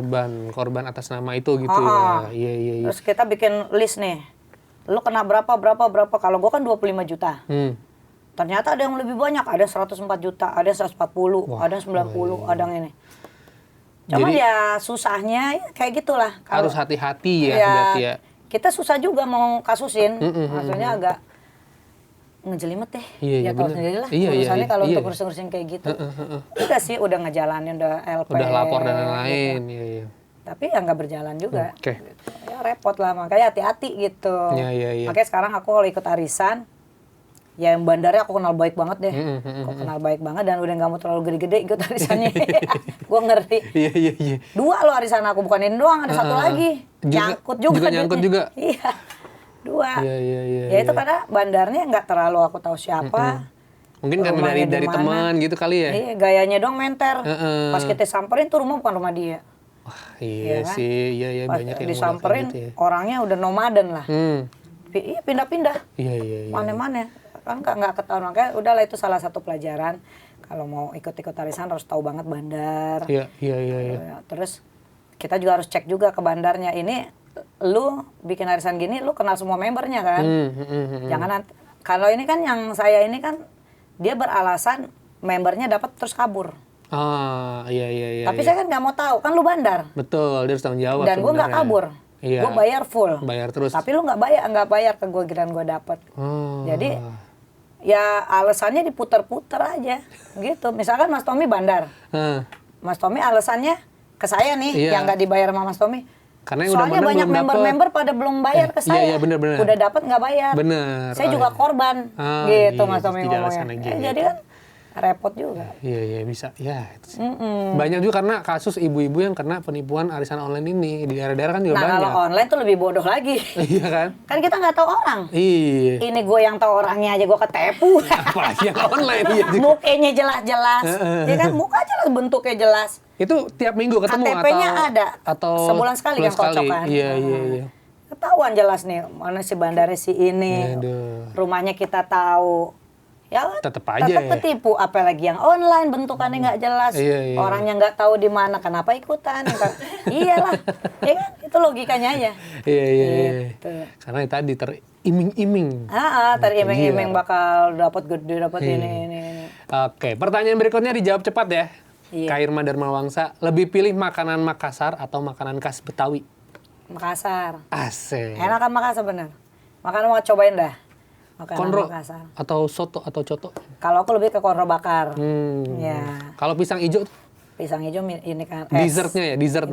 korban atas nama itu gitu ya. Iya. Terus kita bikin list nih. Lu kena berapa. Kalau gua kan 25 juta. Ternyata ada yang lebih banyak, ada 104 juta, ada 140, ada 90, ada yang ini. Cuma jadi, ya susahnya ya kayak gitulah. Harus hati-hati ya berarti ya. Kita susah juga mau kasusin, maksudnya agak ngejelimet deh. Iya, tahu sendiri lah. Urusannya kalau untuk urusin kayak gitu. Udah sih, udah ngejalanin, udah LP. Udah lapor dan lain-lain. Gitu. Iya. Tapi ya nggak berjalan juga. Oke. Gitu. Ya repot lah, makanya hati-hati gitu. Iya. Makanya sekarang aku kalau ikut arisan, ya yang bandarnya aku kenal baik banget deh. Aku kenal baik banget dan udah nggak mau terlalu gede-gede ikut arisannya. Gue ngerti. Iya. 2 loh arisan aku, bukan ini doang, ada 1 lagi. Nyangkut juga. Iya. 2. Iya. Ya itu karena bandarnya nggak terlalu aku tahu siapa. Mungkin karena dari teman gitu kali ya. Iya, gayanya dong menter. Pas kita samperin tuh rumah bukan rumah dia. Wah, iya kan? Sih. Iya banyak yang disamperin gitu ya. Orangnya udah nomaden lah. Iya, pindah-pindah. Iya. Mana-mana. Kan nggak ketahuan, makanya udahlah itu salah satu pelajaran. Kalau mau ikut-ikut arisan harus tahu banget bandar. Iya. Terus kita juga harus cek juga ke bandarnya. Ini lu bikin arisan gini, lu kenal semua membernya kan? Jangan kalau ini kan yang saya ini kan dia beralasan membernya dapat terus kabur. Iya. Tapi saya kan nggak mau tahu, kan lu bandar. Betul, dia harus tanggung jawab. Dan gue nggak kabur. Iya. Gue bayar full. Bayar terus. Tapi lu nggak bayar ke gue kirain gue dapat. Jadi ya alasannya diputer-puter aja gitu. Misalkan Mas Tommy bandar. Mas Tommy alasannya ke saya nih yang nggak dibayar sama Mas Tommy. Karena soalnya banyak member-member pada belum bayar ke saya. Iya, bener. Udah dapat nggak bayar. Bener. Saya juga korban. Gitu Mas Tommy ngomongnya. Jadi kan repot juga. Iya bisa. Ya. Banyak juga karena kasus ibu-ibu yang kena penipuan arisan online ini di daerah-daerah kan juga banyak. Nah kalau online tuh lebih bodoh lagi. Iya kan? Kan kita nggak tahu orang. Iya. Ini gue yang tahu orangnya aja gue ketepu. Apalagi yang online iya. Mukanya jelas-jelas. Ya kan muka jelas, bentuknya jelas. Itu tiap minggu ketemu KTP-nya ada. Atau sebulan sekali yang kocok kan. Iya. Ketahuan jelas nih mana si bandarnya si ini. Rumahnya kita tahu. Ya tetap aja ketipu, apalagi yang online bentukannya nggak jelas, orangnya nggak tahu di mana, kenapa ikutan? Iyalah, ya kan itu logikanya aja. Iya. Gitu. Karena tadi teriming-iming. Teriming-iming bakal dapat gede, dapat ini. Oke, pertanyaan berikutnya dijawab cepat ya. Kak Irma Darmawangsa, lebih pilih makanan Makassar atau makanan khas Betawi? Makassar. Asik. Enakan Makassar bener. Makanan mau cobain dah. Konro atau soto atau coto? Kalau aku lebih ke konro bakar. Ya. Kalau pisang hijau? Pisang hijau ini kan dessertnya. Dessert.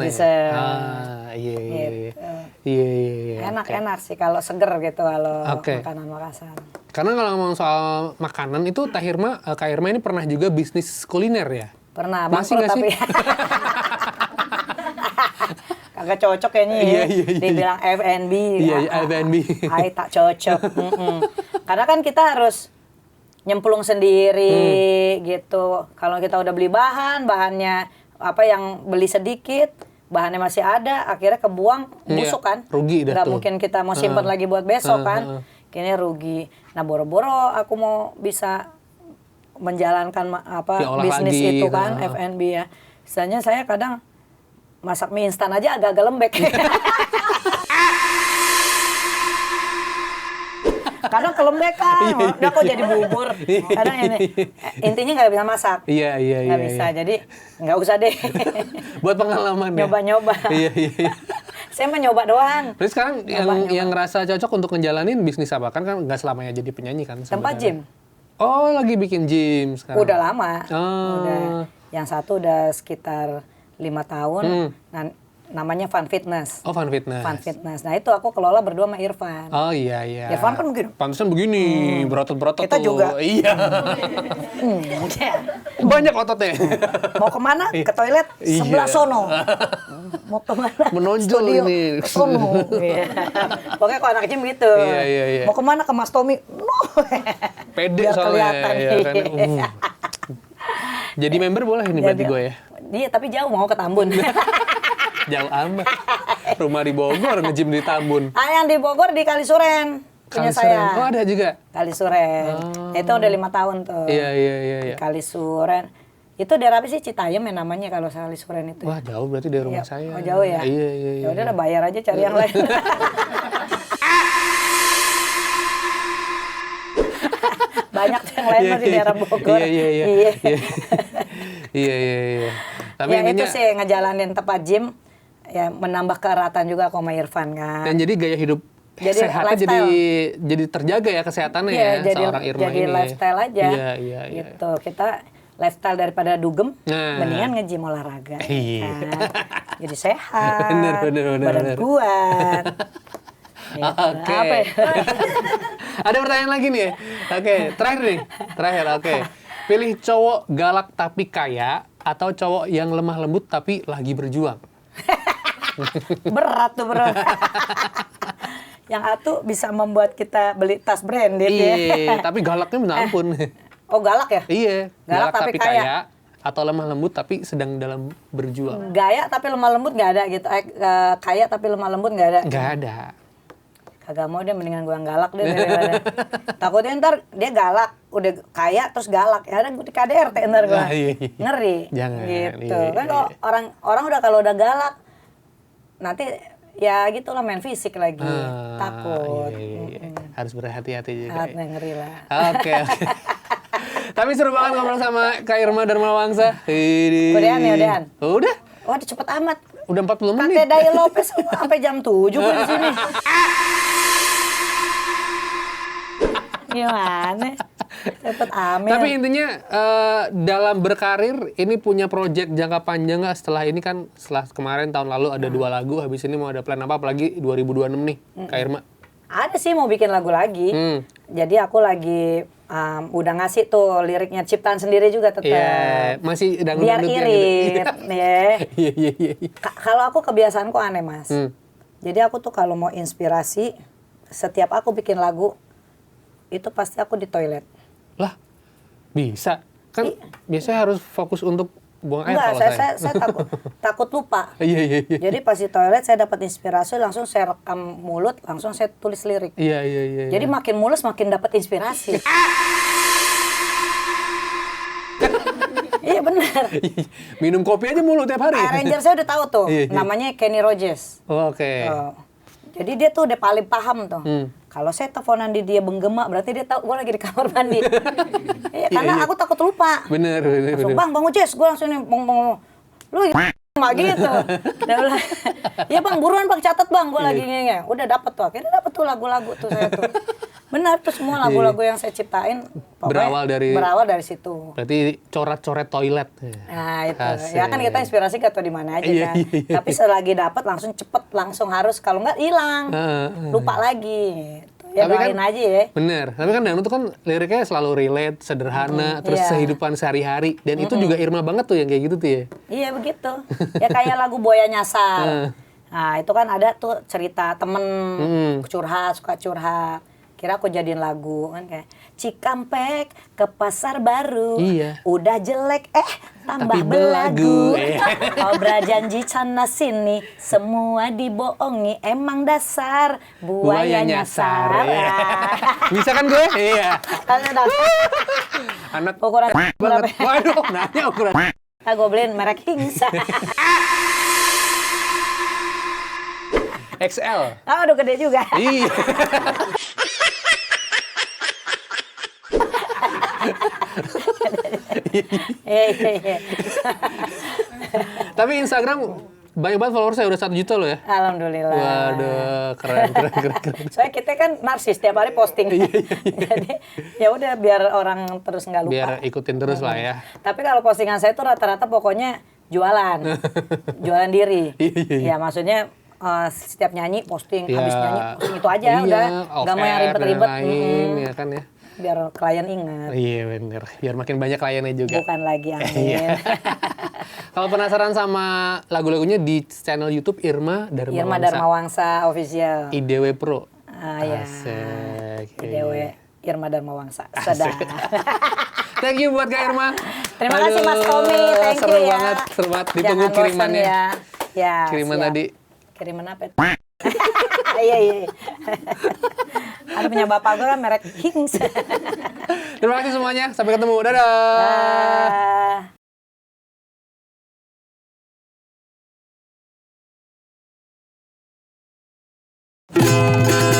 Iya. Enak sih kalau seger gitu kalau makanan Makassar. Karena kalau ngomong soal makanan itu Kak Irma ini pernah juga bisnis kuliner ya? Pernah, masih nggak sih? Kagak cocok kayaknya ya. Dibilang F&B. Iya, F&B. Tak cocok. Karena kan kita harus nyemplung sendiri gitu. Kalau kita udah beli bahannya apa yang beli sedikit, bahannya masih ada, akhirnya kebuang, busuk kan. Rugi dah nggak tuh. mungkin kita mau simpan lagi buat besok kan. Kayaknya rugi. Nah boro-boro aku mau bisa menjalankan bisnis lagi, itu kan, F&B ya. Misalnya saya kadang masak mie instan aja agak-agak lembek. Kadang kelembekan, udah kok jadi bubur. Kadang ini, intinya nggak bisa masak. Iya. Nggak bisa, jadi nggak usah deh. Buat pengalaman ya? Nyoba-nyoba. Iya. Saya mah nyoba doang. Terus sekarang yang ngerasa cocok untuk ngejalanin bisnis apa? Kan nggak selamanya jadi penyanyi kan? Tempat gym. Oh, lagi bikin gym sekarang? Udah lama. Oh. Udah. Yang satu udah sekitar 5 tahun. Nah, namanya Fun Fitness. Oh, Fun Fitness. Fun Fitness. Nah, itu aku kelola berdua sama Irfan. Oh, iya. Irfan kan begini. Pantesan begini, berotot-berotot Kita tuh. juga. Iya. Banyak ototnya. Mau kemana? Ke toilet? Sebelah sono. Mau kemana? Menonjol Studio. ini. Ke sono. Iya. Pokoknya kalau anak gym gitu. Iya. Mau kemana? Ke Mas Tommy? Pede biar soalnya. kelihatan. Ya, kan? Jadi member boleh ini berarti gue ya? Iya, tapi jauh mau ke Tambun. Jauh amat. Rumah di Bogor, nge-gym di Tambun. Yang di Bogor di Kalisuren. Punya saya. Oh, ada juga? Kalisuren. Itu udah 5 tahun tuh. Iya. Kalisuren. Itu daerah apa sih? Citayam ya namanya kalau Kalisuren itu. Wah, jauh berarti dari rumah saya. Oh, jauh ya? Iya. Ya udah lah, bayar aja cari yang lain. Banyak yang lain mah di daerah Bogor. Iya. Tapi ya intinya, itu sih ngejalanin tempat gym, ya menambah keeratan juga sama Irfan kan. dan jadi gaya hidup sehatnya jadi terjaga ya kesehatannya ya seorang Irma jadi ini. lifestyle aja. Iya. Gitu. Kita lifestyle daripada dugem, Nah. mendingan nge-gym olahraga. Iya. Kan? Jadi sehat. Bener. Badan kuat. Gitu. Oke. Apa ya? Ada pertanyaan lagi nih. Oke, terakhir. Oke. Pilih cowok galak tapi kaya atau cowok yang lemah lembut tapi lagi berjuang? Berat tuh bro. Yang satu bisa membuat kita beli tas branded ya. Iya, tapi galaknya minta ampun. Oh galak ya? Iya, Galak tapi kaya. atau lemah lembut tapi sedang dalam berjuang. Gaya tapi lemah lembut nggak ada gitu. Kaya tapi lemah lembut nggak ada. Nggak ada. Kagak mau deh, mendingan gua yang galak deh daripada. Takutnya ntar dia galak, udah kaya terus galak. Ya ada di KDRT ntar gua. Iya. Ngeri. Jangan. Gitu. Iya. Kan kalau orang udah kalau udah galak nanti ya gitulah main fisik lagi. Takut. Iya. Harus berhati-hati juga. Ngeri lah. Oke. Tapi seru banget ngobrol sama Kak Irma Darmawangsa. Udahan. Udah? Wah, cepet amat. Udah 40 menit. Kakek Daya Lopez sampai jam 7 gue di sini. Gimana? Cepet amat. Tapi intinya dalam berkarir ini punya project jangka panjang nggak? Setelah ini kan setelah kemarin tahun lalu ada 2 lagu, habis ini mau ada plan apa? Apalagi 2026 nih, Kak Irma. Ada sih mau bikin lagu lagi. Jadi aku lagi udah ngasih tuh liriknya ciptaan sendiri juga tetap. Iya, masih dangdut biar irit. Iya. Kalau aku kebiasaanku aneh mas. Jadi aku tuh kalau mau inspirasi, setiap aku bikin lagu itu pasti aku di toilet. Lah, bisa? Kan biasanya harus fokus untuk buang air. Enggak, kalau saya takut lupa. Iya. Jadi pas di toilet saya dapat inspirasi, langsung saya rekam mulut, langsung saya tulis lirik. Iya. Jadi makin mulus makin dapat inspirasi. Iya benar. Minum kopi aja mulu tiap hari. Arranger saya udah tahu tuh, Iya. namanya Kenny Rogers. Oh, oke. Jadi dia tuh udah paling paham tuh. Kalau saya teleponan di dia benggema, berarti dia tahu gue lagi di kamar mandi. Iya, karena aku takut lupa. Bener. Langsung, bang Ujes, gue langsung nih, bang, lu nggak gitu. Dia bilang, ya bang, buruan bang, catat bang, gue lagi ngenge. Udah dapet tuh, akhirnya dapet tuh lagu-lagu tuh saya tuh. Benar tuh semua lagu-lagu yang saya ciptain. Berawal dari situ. Berarti coret-coret toilet. Nah itu, Asik. ya kan kita inspirasi gak tau di mana aja kan. Iya. Tapi selagi dapat langsung harus, kalau nggak hilang, lupa lagi. Ya Tapi doain aja ya. Bener, tapi kan dangdut tuh kan liriknya selalu relate, sederhana, terus kehidupan sehari-hari. Dan itu juga Irma banget tuh yang kayak gitu tuh ya. Iya begitu. Ya kayak lagu Boya Nyasar. Nah itu kan ada tuh cerita temen suka curhat. Kira aku jadiin lagu kan kayak Cikampek ke pasar baru. Iya. Udah jelek tambah belagu. Kobra janji sana sini, semua dibohongi, emang dasar buaya nyasar. Bisa kan gue? Iya. Anak Ukuran berapa? Waduh, nanya ukuran. Gue beliin merek Hings. XL. Aduh gede juga. Iya. Iya. Tapi Instagram banyak banget followersnya, udah 1 juta loh ya. Alhamdulillah. Waduh, keren. Soalnya kita kan narsis, tiap hari posting. Jadi ya udah biar orang terus nggak lupa. Biar ikutin terus lah ya. Tapi kalau postingan saya tuh rata-rata pokoknya jualan, jualan diri. Iya. Ya maksudnya setiap nyanyi posting, Ya. habis nyanyi posting itu aja udah. Nggak mau yang ribet-ribet. Ya kan ya. Biar klien ingat. Iya bener, biar makin banyak kliennya juga. Bukan lagi, amin. Iya. Kalau penasaran sama lagu-lagunya di channel YouTube Irma Darmawangsa Official. IDW Pro. Ya. Asik. IDW Irma Darmawangsa. Sedap. Thank you buat Kak Irma. Terima kasih Mas Tommy, thank seru you ya. banget, seru banget. Ditunggu Jangan kirimannya. bosan ya. Kiriman siap. tadi. Kiriman apa? Iya. Ada punya bapak gue kan merek Hings. Terima kasih semuanya. Sampai ketemu. Dadah. Dadah.